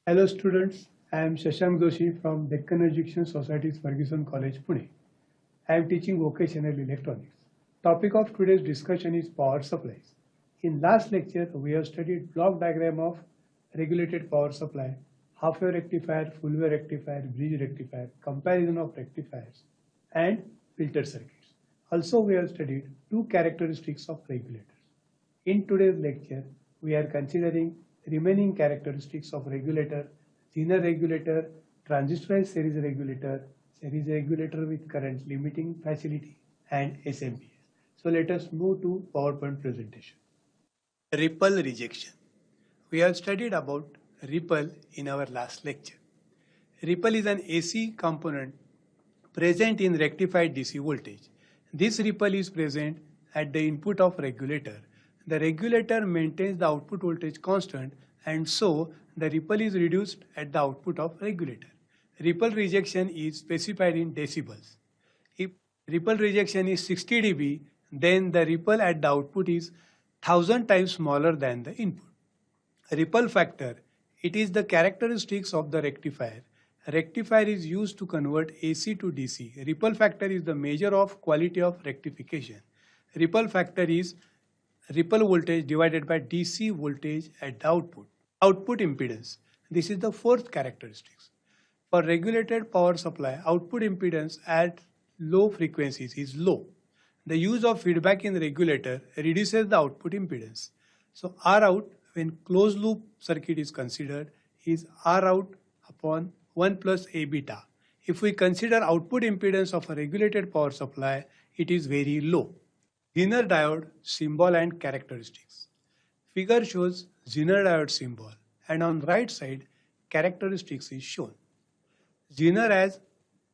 Hello students, I am Shashank Doshi from Deccan Education Society's Ferguson College, Pune. I am teaching vocational electronics. Topic of today's discussion is power supplies. In last lecture, we have studied block diagram of regulated power supply, half wave rectifier, full wave rectifier, bridge rectifier, comparison of rectifiers, and filter circuits. Also, we have studied two characteristics of regulators. In today's lecture, we are considering remaining characteristics of regulator, Zener regulator, transistorized series regulator with current limiting facility, and SMPS. So let us move to PowerPoint presentation. Ripple rejection. We have studied about ripple in our last lecture. Ripple is an AC component present in rectified DC voltage. This ripple is present at the input of regulator. The regulator maintains the output voltage constant, and so the ripple is reduced at the output of regulator. Ripple rejection is specified in decibels. If ripple rejection is 60 dB, then the ripple at the output is 1000 times smaller than the input. Ripple factor, it is the characteristics of the rectifier. Rectifier is used to convert AC to DC. Ripple factor is the measure of quality of rectification. Ripple factor is ripple voltage divided by DC voltage at the output. Output impedance. This is the fourth characteristics. For regulated power supply, output impedance at low frequencies is low. The use of feedback in the regulator reduces the output impedance. So R out when closed loop circuit is considered is R out upon 1 plus A beta. If we consider output impedance of a regulated power supply, it is very low. Zener diode symbol and characteristics. Figure shows Zener diode symbol, and on right side characteristics is shown. Zener has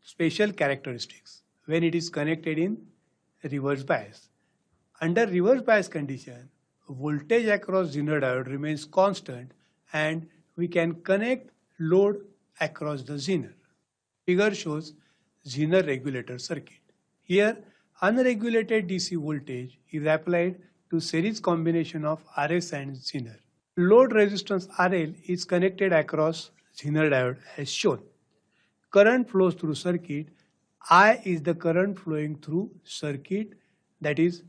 special characteristics when it is connected in reverse bias. Under reverse bias condition, voltage across Zener diode remains constant and we can connect load across the Zener. Figure shows Zener regulator circuit. Here, unregulated DC voltage is applied to series combination of RS and Zener. Load resistance RL is connected across Zener diode as shown. Current flows through circuit. I is the current flowing through circuit, that is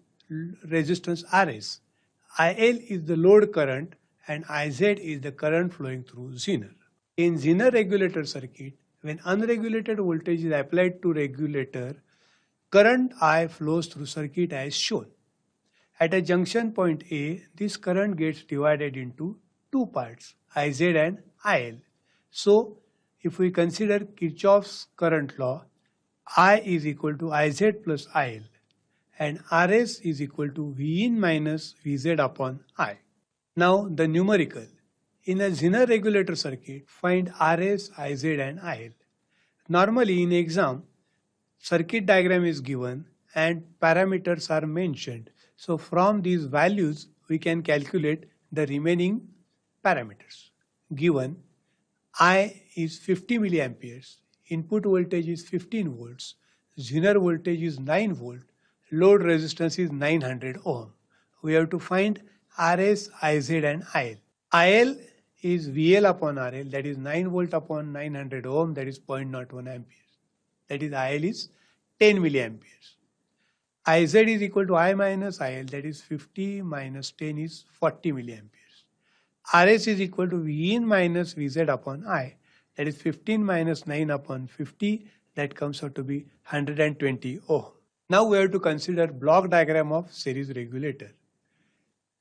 resistance RS. IL is the load current and IZ is the current flowing through Zener. In Zener regulator circuit, when unregulated voltage is applied to regulator, current I flows through circuit as shown. At a junction point A, this current gets divided into two parts, IZ and IL. So, if we consider Kirchhoff's current law, I is equal to IZ plus IL and RS is equal to V in minus Vz upon I. Now the numerical. In a Zener regulator circuit, find RS, IZ and IL. Normally in exam, circuit diagram is given and parameters are mentioned. So from these values, we can calculate the remaining parameters. Given I is 50 milliamperes, input voltage is 15 volts, Zener voltage is 9 volt, load resistance is 900 ohm. We have to find RS, IZ and IL. IL is VL upon RL, that is 9 volt upon 900 ohm, that is 0.01 amperes. That is IL is 10 milliamperes. IZ is equal to I minus IL, that is 50 minus 10 is 40 milliamperes. RS is equal to V in minus Vz upon I, that is 15 minus 9 upon 50, that comes out to be 120 ohm. Now we have to consider block diagram of series regulator.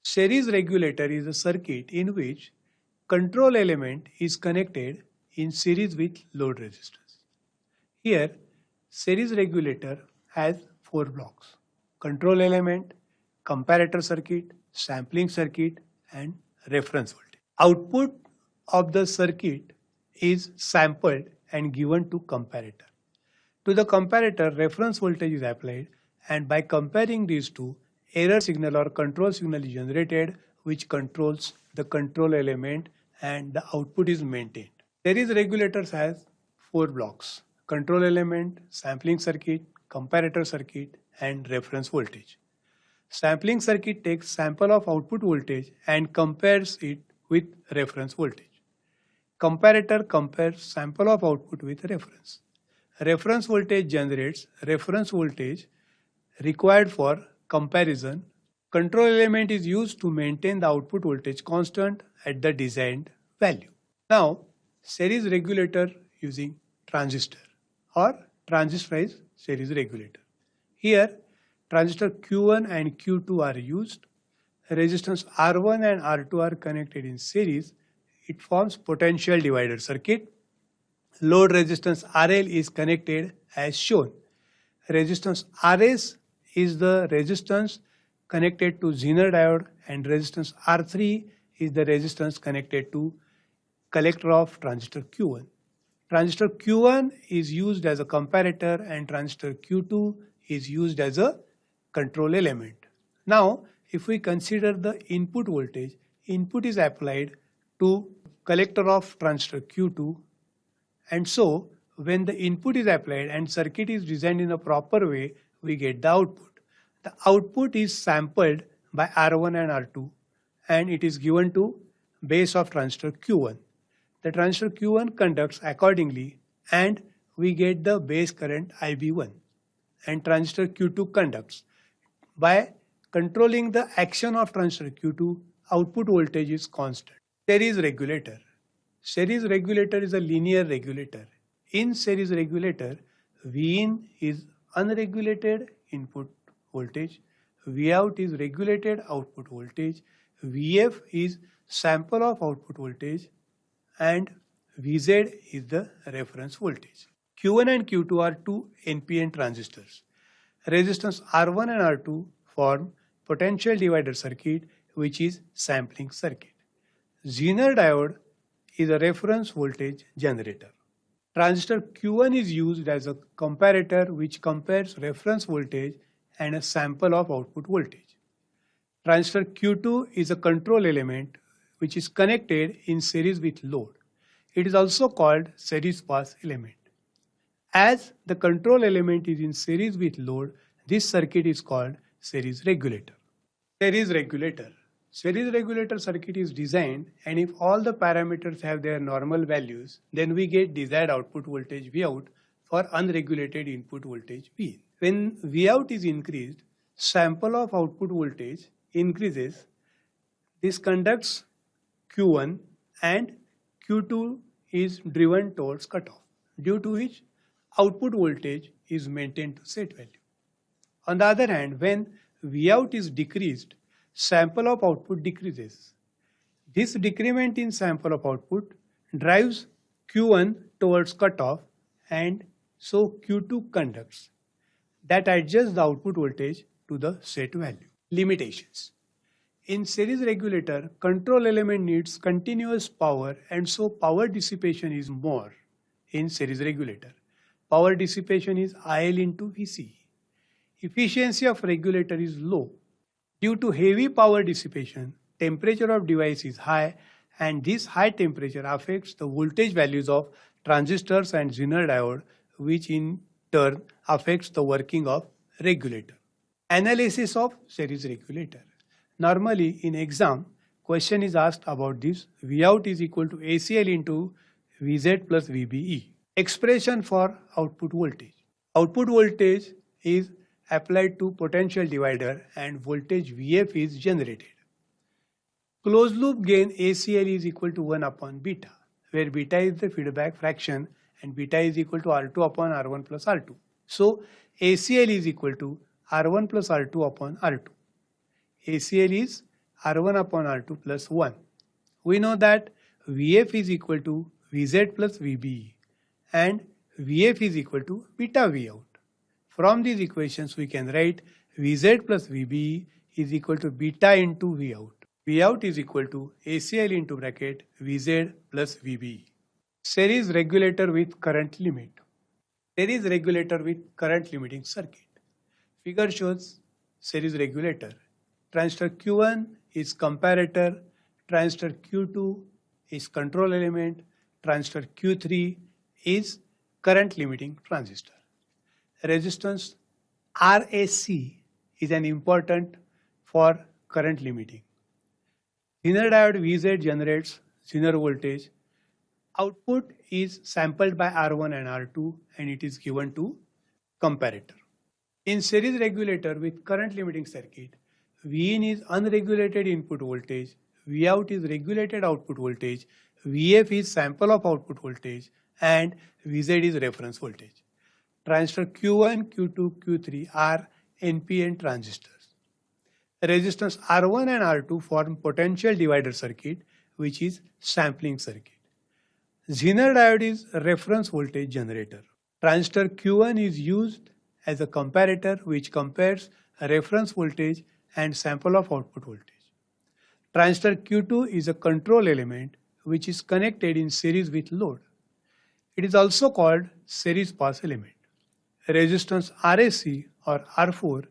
Series regulator is a circuit in which control element is connected in series with load resistance. Here, series regulator has four blocks: control element, comparator circuit, sampling circuit, and reference voltage. Output of the circuit is sampled and given to comparator. To the comparator, reference voltage is applied, and by comparing these two, error signal or control signal is generated which controls the control element and the output is maintained. Series regulators has four blocks: control element, sampling circuit, comparator circuit, and reference voltage. Sampling circuit takes sample of output voltage and compares it with reference voltage. Comparator compares sample of output with reference. Reference voltage generates reference voltage required for comparison. Control element is used to maintain the output voltage constant at the designed value. Now, series regulator using transistor or transistorized series regulator. Here, transistor Q1 and Q2 are used. Resistance R1 and R2 are connected in series. It forms potential divider circuit. Load resistance RL is connected as shown. Resistance RS is the resistance connected to Zener diode, and resistance R3 is the resistance connected to collector of transistor Q1. Transistor Q1 is used as a comparator and transistor Q2 is used as a control element. Now, if we consider the input voltage, input is applied to collector of transistor Q2, and so when the input is applied and circuit is designed in a proper way, we get the output. The output is sampled by R1 and R2 and it is given to base of transistor Q1. The transistor Q1 conducts accordingly and we get the base current IB1, and transistor Q2 conducts. By controlling the action of transistor Q2, output voltage is constant. Series regulator. Series regulator is a linear regulator. In series regulator, Vin is unregulated input voltage, Vout is regulated output voltage, Vf is sample of output voltage, and Vz is the reference voltage. Q1 and Q2 are two NPN transistors. Resistance R1 and R2 form potential divider circuit, which is sampling circuit. Zener diode is a reference voltage generator. Transistor Q1 is used as a comparator which compares reference voltage and a sample of output voltage. Transistor Q2 is a control element which is connected in series with load. It is also called series pass element. As the control element is in series with load, this circuit is called series regulator. Series regulator. Series regulator circuit is designed, and if all the parameters have their normal values, then we get desired output voltage Vout for unregulated input voltage Vin. When Vout is increased, sample of output voltage increases. This conducts Q1 and Q2 is driven towards cutoff, due to which output voltage is maintained to set value. On the other hand, when Vout is decreased, sample of output decreases. This decrement in sample of output drives Q1 towards cutoff, and so Q2 conducts. That adjusts the output voltage to the set value. Limitations. In series regulator, control element needs continuous power, and so power dissipation is more in series regulator. Power dissipation is IL into Vc. Efficiency of regulator is low. Due to heavy power dissipation, temperature of device is high, and this high temperature affects the voltage values of transistors and Zener diode, which in turn affects the working of regulator. Analysis of series regulator. Normally in exam, question is asked about this. Vout is equal to ACL into Vz plus VBE. Expression for output voltage. Output voltage is applied to potential divider and voltage Vf is generated. Closed loop gain ACL is equal to 1 upon beta, where beta is the feedback fraction and beta is equal to R2 upon R1 plus R2. So ACL is equal to R1 plus R2 upon R2. ACL is R1 upon R2 plus 1. We know that Vf is equal to Vz plus Vbe and Vf is equal to beta Vout. From these equations, we can write Vz plus Vbe is equal to beta into Vout. Vout is equal to ACL into bracket Vz plus Vbe. Series regulator with current limit. Series regulator with current limiting circuit. Figure shows series regulator. Transistor Q1 is comparator, transistor Q2 is control element, transistor Q3 is current limiting transistor. Resistance RAC is an important for current limiting. Zener diode Vz generates Zener voltage. Output is sampled by R1 and R2 and it is given to comparator. In series regulator with current limiting circuit, Vin is unregulated input voltage, Vout is regulated output voltage, Vf is sample of output voltage, and Vz is reference voltage. Transistor Q1, Q2, Q3 are NPN transistors. Resistance R1 and R2 form potential divider circuit, which is sampling circuit. Zener diode is reference voltage generator. Transistor Q1 is used as a comparator which compares a reference voltage and sample of output voltage. Transistor Q2 is a control element which is connected in series with load. It is also called series pass element. Resistance RAC or R4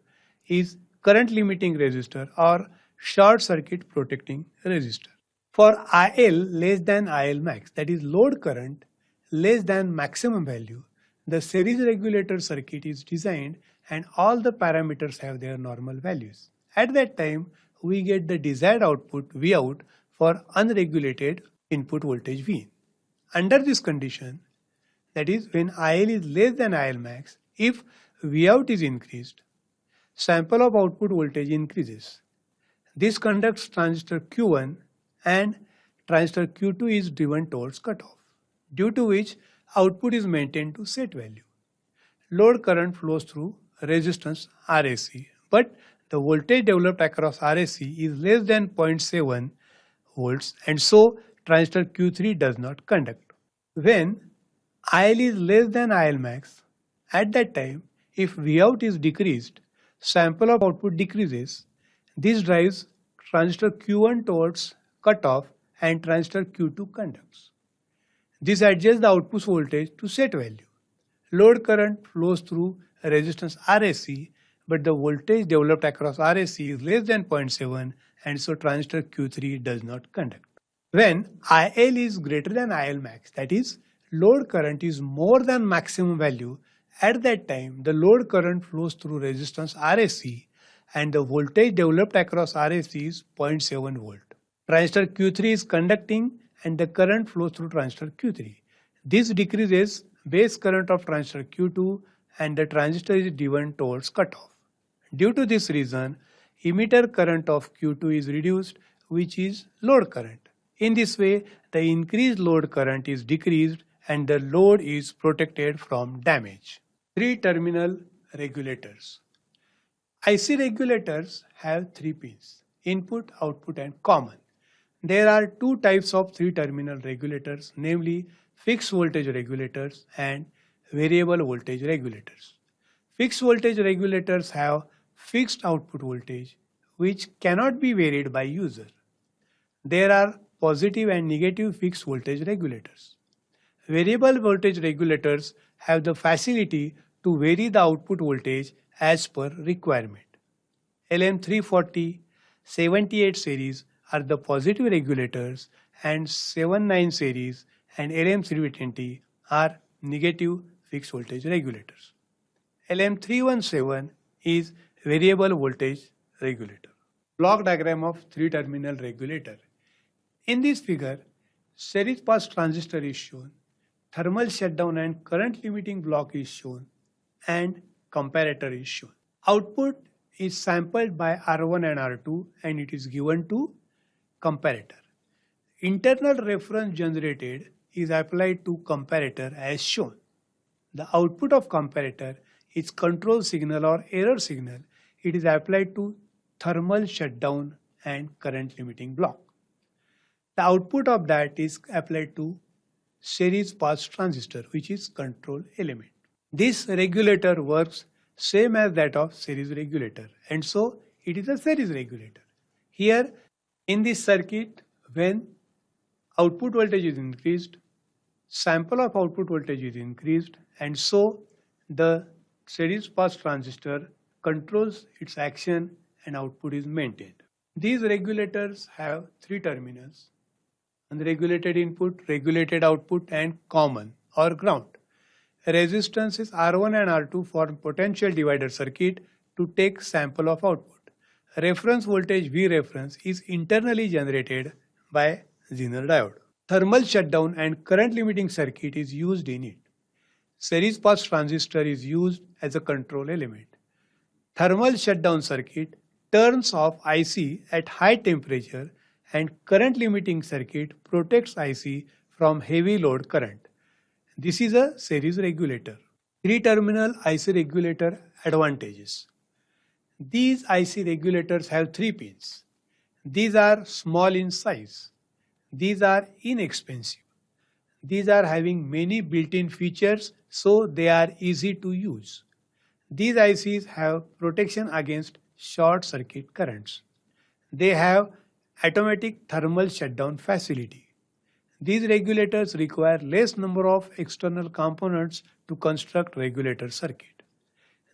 is current limiting resistor or short circuit protecting resistor. For IL less than IL max, that is load current less than maximum value, the series regulator circuit is designed and all the parameters have their normal values. At that time, we get the desired output Vout for unregulated input voltage Vin. Under this condition, that is when IL is less than IL max, if Vout is increased, sample of output voltage increases. This conducts transistor Q1 and transistor Q2 is driven towards cutoff, due to which output is maintained to set value. Load current flows through resistance RAC, but the voltage developed across RAC is less than 0.7 volts and so transistor Q3 does not conduct. When IL is less than IL max, at that time if Vout is decreased, sample of output decreases. This drives transistor Q1 towards cutoff and transistor Q2 conducts. This adjusts the output voltage to set value. Load current flows through resistance RAC, but the voltage developed across RAC is less than 0.7 and so transistor Q3 does not conduct. When IL is greater than IL max, that is load current is more than maximum value, at that time the load current flows through resistance RAC and the voltage developed across RAC is 0.7 volt. Transistor Q3 is conducting and the current flows through transistor Q3. This decreases base current of transistor Q2 and the transistor is driven towards cutoff. Due to this reason, emitter current of Q2 is reduced, which is load current. In this way, the increased load current is decreased and the load is protected from damage. 3-terminal regulators. IC regulators have 3 pins: input, output and common. There are 2 types of 3-terminal regulators, namely fixed voltage regulators and variable voltage regulators. Fixed voltage regulators have fixed output voltage which cannot be varied by user. There are positive and negative fixed voltage regulators. Variable voltage regulators have the facility to vary the output voltage as per requirement. LM340, 78 series are the positive regulators and 79 series and LM320 are negative fixed voltage regulators. LM317 is variable voltage regulator. Block diagram of 3-terminal regulator. In this figure, series pass transistor is shown, thermal shutdown and current limiting block is shown, and comparator is shown. Output is sampled by R1 and R2 and it is given to comparator. Internal reference generated is applied to comparator as shown. The output of comparator is control signal or error signal. It is applied to thermal shutdown and current limiting block. The output of that is applied to series pass transistor, which is control element. This regulator works same as that of series regulator and so it is a series regulator. Here in this circuit, when output voltage is increased, sample of output voltage is increased and so the series pass transistor controls its action and output is maintained. These regulators have 3 terminals: unregulated input, regulated output and common or ground. Resistances R1 and R2 form potential divider circuit to take sample of output. Reference voltage V reference is internally generated by Zener diode. thermal shutdown and current limiting circuit is used in it. Series pass transistor is used as a control element. Thermal shutdown circuit turns off IC at high temperature and current limiting circuit protects IC from heavy load current. This is a series regulator. 3-terminal IC regulator advantages. These IC regulators have 3 pins. These are small in size. These are inexpensive. These are having many built-in features, so they are easy to use. These ICs have protection against short circuit currents. They have automatic thermal shutdown facility. These regulators require less number of external components to construct regulator circuit.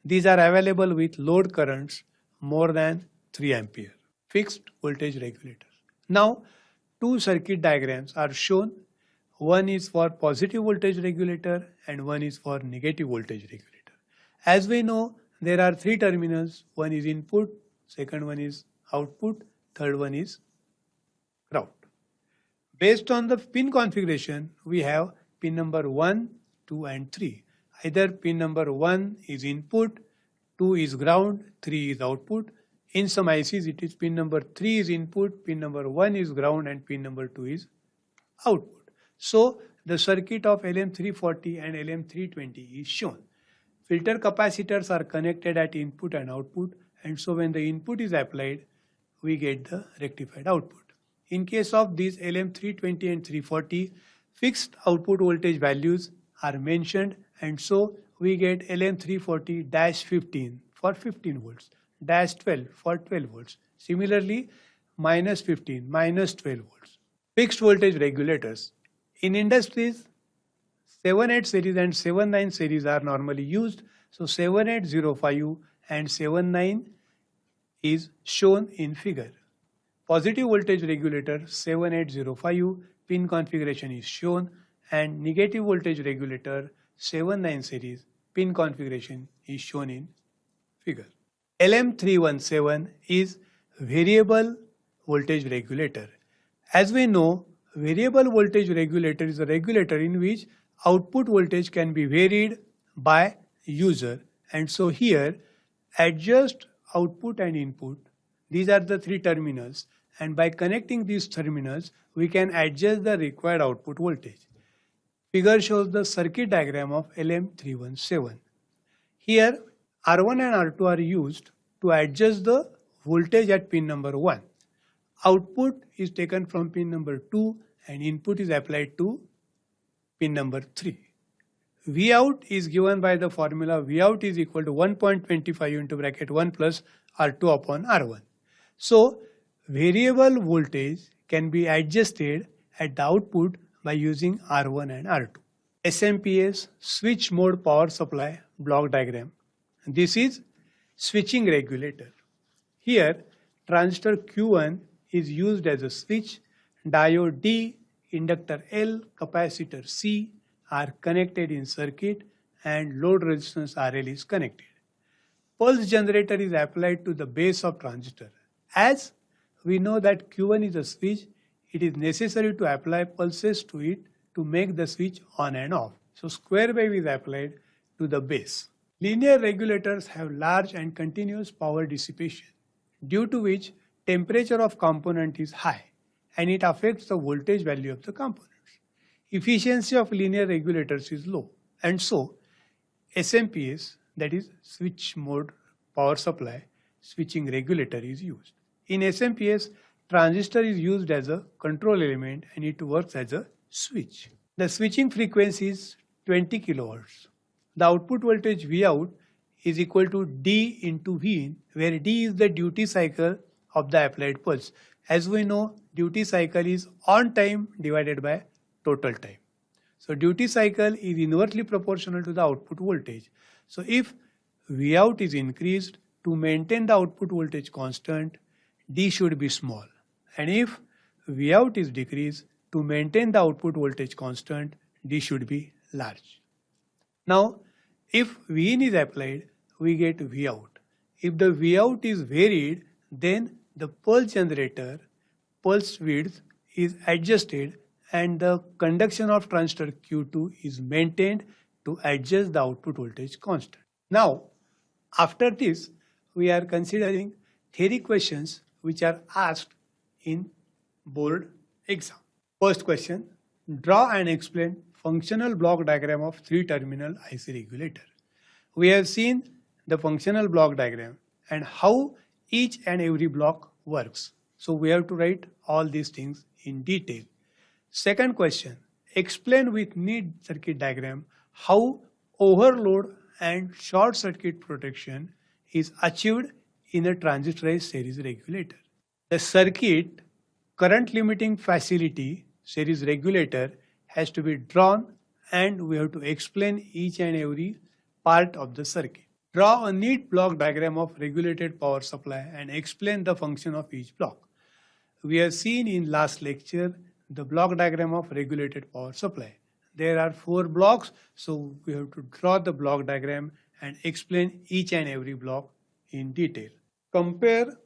These are available with load currents more than 3 ampere. Fixed voltage regulators. Now, 2 circuit diagrams are shown. One is for positive voltage regulator and one is for negative voltage regulator. As we know, there are 3 terminals. One is input, second one is output, third one is ground. Based on the pin configuration, we have pin number 1, 2 and 3. Either pin number 1 is input, 2 is ground, 3 is output. In some ICs, it is pin number 3 is input, pin number 1 is ground and pin number 2 is output. So, the circuit of LM340 and LM320 is shown. Filter capacitors are connected at input and output, and so when the input is applied, we get the rectified output. In case of these LM320 and 340, fixed output voltage values are mentioned, and so we get LM340-15 for 15 volts, -12 for 12 volts. Similarly, -15, -12 volts. Fixed voltage regulators. In industries, 78 series and 79 series are normally used. So 7805 and 79 is shown in figure. Positive voltage regulator 7805 pin configuration is shown, and negative voltage regulator 79 series pin configuration is shown in figure. LM317 is variable voltage regulator. As we know, variable voltage regulator is a regulator in which output voltage can be varied by user, and so here adjust output and input. These are the 3 terminals, and by connecting these terminals we can adjust the required output voltage. Figure shows the circuit diagram of LM317. Here R1 and R2 are used to adjust the voltage at pin number 1. Output is taken from pin number 2 and input is applied to pin number 3. Vout is given by the formula Vout is equal to 1.25 into bracket 1 plus R2 upon R1. So variable voltage can be adjusted at the output by using R1 and R2. SMPS switch mode power supply block diagram. This is switching regulator. Here transistor Q1 is used as a switch, diode D, inductor L, capacitor C are connected in circuit, and load resistance RL is connected. Pulse generator is applied to the base of transistor. As we know that Q1 is a switch, it is necessary to apply pulses to it to make the switch on and off. So square wave is applied to the base. Linear regulators have large and continuous power dissipation, due to which temperature of component is high and it affects the voltage value of the components. Efficiency of linear regulators is low, and so SMPS, that is switch mode power supply switching regulator, is used. In SMPS, transistor is used as a control element and it works as a switch. The switching frequency is 20 kHz. The output voltage Vout is equal to D into Vin, where D is the duty cycle of the applied pulse. As we know, duty cycle is on time divided by total time. So duty cycle is inversely proportional to the output voltage. So if Vout is increased, to maintain the output voltage constant, D should be small. And if Vout is decreased, to maintain the output voltage constant, D should be large. Now, if Vin is applied, we get Vout. If the Vout is varied, then the pulse generator pulse width is adjusted and the conduction of transistor Q2 is maintained to adjust the output voltage constant. Now, after this, we are considering theory questions which are asked in board exam. First question, draw and explain functional block diagram of 3-terminal IC regulator. We have seen the functional block diagram and how each and every block works. So we have to write all these things in detail. Second question, explain with neat circuit diagram how overload and short circuit protection is achieved in a transistorized series regulator. The circuit current limiting facility series regulator has to be drawn and we have to explain each and every part of the circuit. Draw a neat block diagram of regulated power supply and explain the function of each block. We have seen in last lecture the block diagram of regulated power supply. There are 4 blocks, so we have to draw the block diagram and explain each and every block in detail. Compare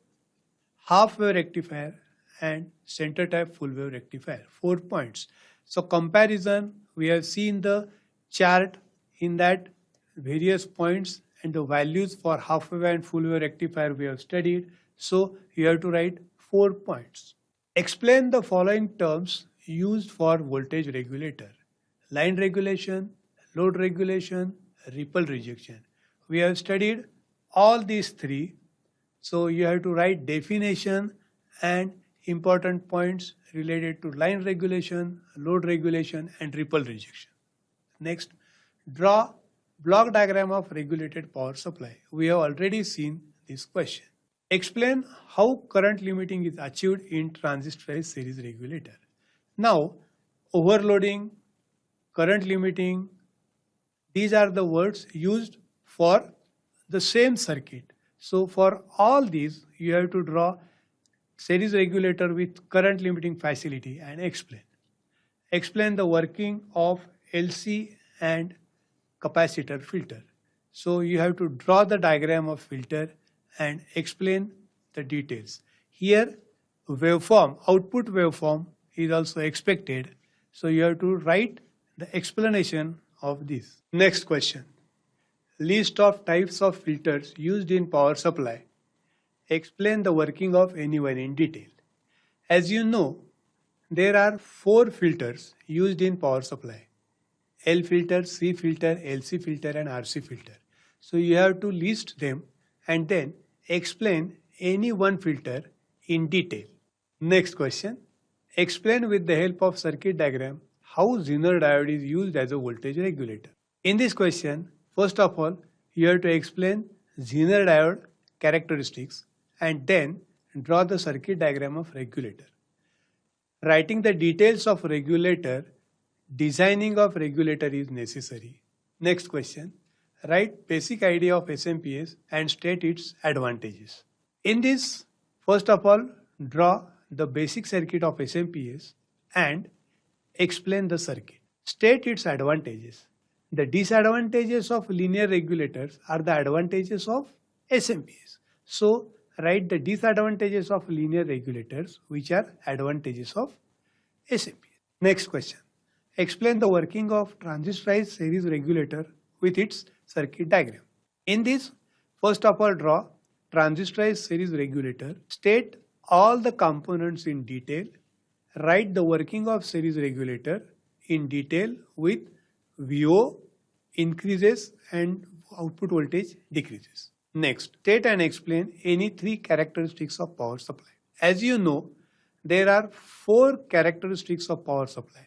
half wave rectifier and center type full wave rectifier, 4 points. So comparison, we have seen the chart in that various points and the values for half wave and full wave rectifier we have studied. So you have to write 4 points. Explain the following terms used for voltage regulator: line regulation, load regulation, ripple rejection. We have studied all these 3. So you have to write definition and important points related to line regulation, load regulation, and ripple rejection. Next, draw block diagram of regulated power supply. We have already seen this question. Explain how current limiting is achieved in transistorized series regulator. Now, overloading, current limiting, these are the words used for the same circuit. So for all these, you have to draw series regulator with current limiting facility and explain. Explain the working of LC and capacitor filter. So you have to draw the diagram of filter and explain the details. Here, waveform, output waveform is also expected. So you have to write the explanation of this. Next question. List of types of filters used in power supply. Explain the working of any one in detail. As you know, there are 4 filters used in power supply: L filter, C filter, LC filter, and RC filter. So you have to list them and then explain any one filter in detail. Next question. Explain with the help of circuit diagram how Zener diode is used as a voltage regulator. In this question, first of all, you have to explain Zener diode characteristics and then draw the circuit diagram of regulator. Writing the details of regulator, designing of regulator is necessary. Next question. Write basic idea of SMPS and state its advantages. In this, first of all, draw the basic circuit of SMPS and explain the circuit. State its advantages. The disadvantages of linear regulators are the advantages of SMPS. So write the disadvantages of linear regulators, which are advantages of SMPS. Next question. Explain the working of transistorized series regulator with its circuit diagram. In this, first of all, draw transistorized series regulator, state all the components in detail, write the working of series regulator in detail with VO increases and output voltage decreases. Next, state and explain any 3 characteristics of power supply. As you know, there are 4 characteristics of power supply: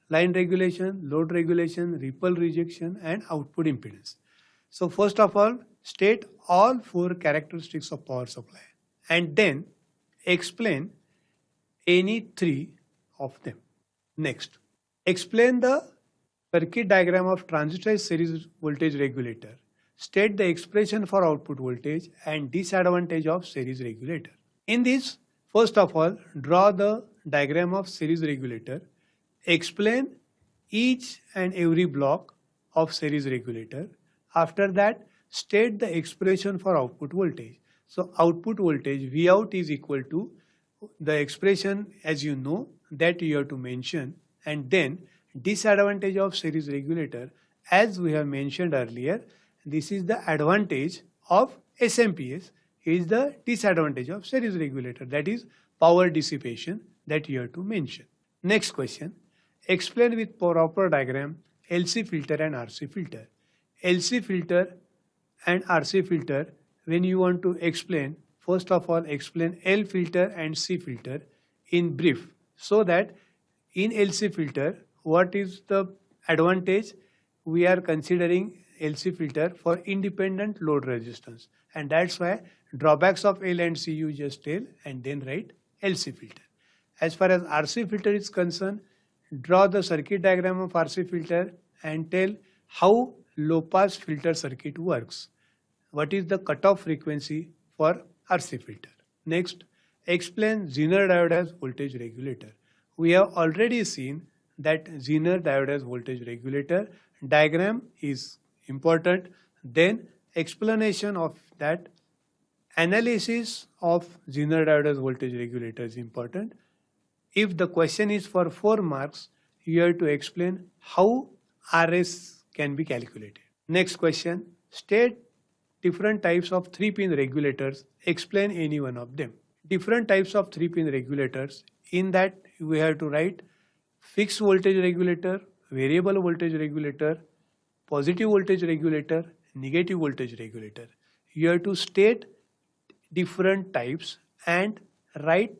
line regulation, load regulation, ripple rejection, and output impedance. So first of all, state all 4 characteristics of power supply and then explain any 3 of them. Next, explain the circuit diagram of transistorized series voltage regulator. State the expression for output voltage and disadvantage of series regulator. In this, first of all, draw the diagram of series regulator. Explain each and every block of series regulator. After that, state the expression for output voltage. So output voltage V out is equal to the expression, as you know, that you have to mention and then disadvantage of series regulator. As we have mentioned earlier, this is the advantage of SMPS, is the disadvantage of series regulator, that is power dissipation that you have to mention. Next question, explain with proper diagram LC filter and RC filter. LC filter and RC filter, when you want to explain, first of all explain L filter and C filter in brief, so that in LC filter, what is the advantage? We are considering LC filter for independent load resistance, and that's why drawbacks of L and C you just tell and then write LC filter. As far as RC filter is concerned, draw the circuit diagram of RC filter and tell how low pass filter circuit works. What is the cutoff frequency for RC filter? Next, explain Zener diode as voltage regulator. We have already seen that Zener diode as voltage regulator diagram is important. Then explanation of that, analysis of Zener diode as voltage regulator is important. If the question is for 4 marks, you have to explain how RS can be calculated. Next question, state different types of 3-pin regulators. Explain any one of them. Different types of 3-pin regulators. In that we have to write fixed voltage regulator, variable voltage regulator, positive voltage regulator, negative voltage regulator. You have to state different types and write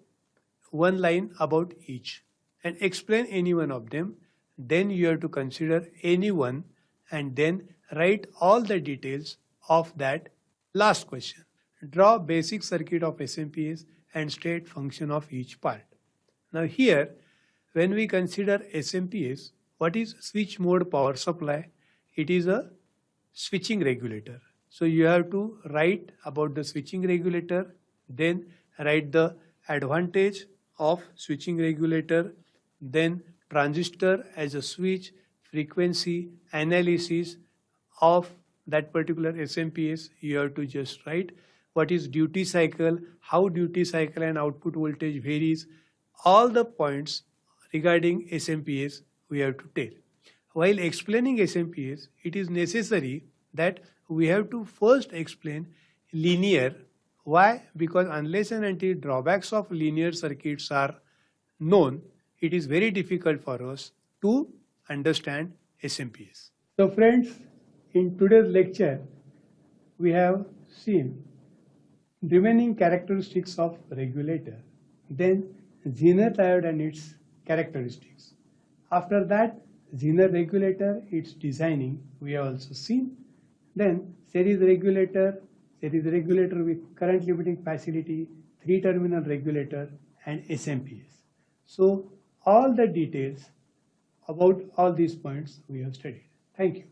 one line about each and explain any one of them. Then you have to consider any one and then write all the details of that. Last question, draw basic circuit of SMPS and state function of each part. Now here, when we consider SMPS, what is switch mode power supply? It is a switching regulator. So you have to write about the switching regulator, then write the advantage of switching regulator, then transistor as a switch, frequency, analysis of that particular SMPS. You have to just write what is duty cycle, how duty cycle and output voltage varies. All the points regarding SMPS we have to tell. While explaining SMPS, it is necessary that we have to first explain linear. Why? Because unless and until drawbacks of linear circuits are known, it is very difficult for us to understand SMPS. So friends, in today's lecture, we have seen remaining characteristics of regulator, then Zener diode and its characteristics. After that, Zener regulator, its designing, we have also seen. Then series regulator with current limiting facility, 3-terminal regulator and SMPS. So all the details about all these points we have studied. Thank you.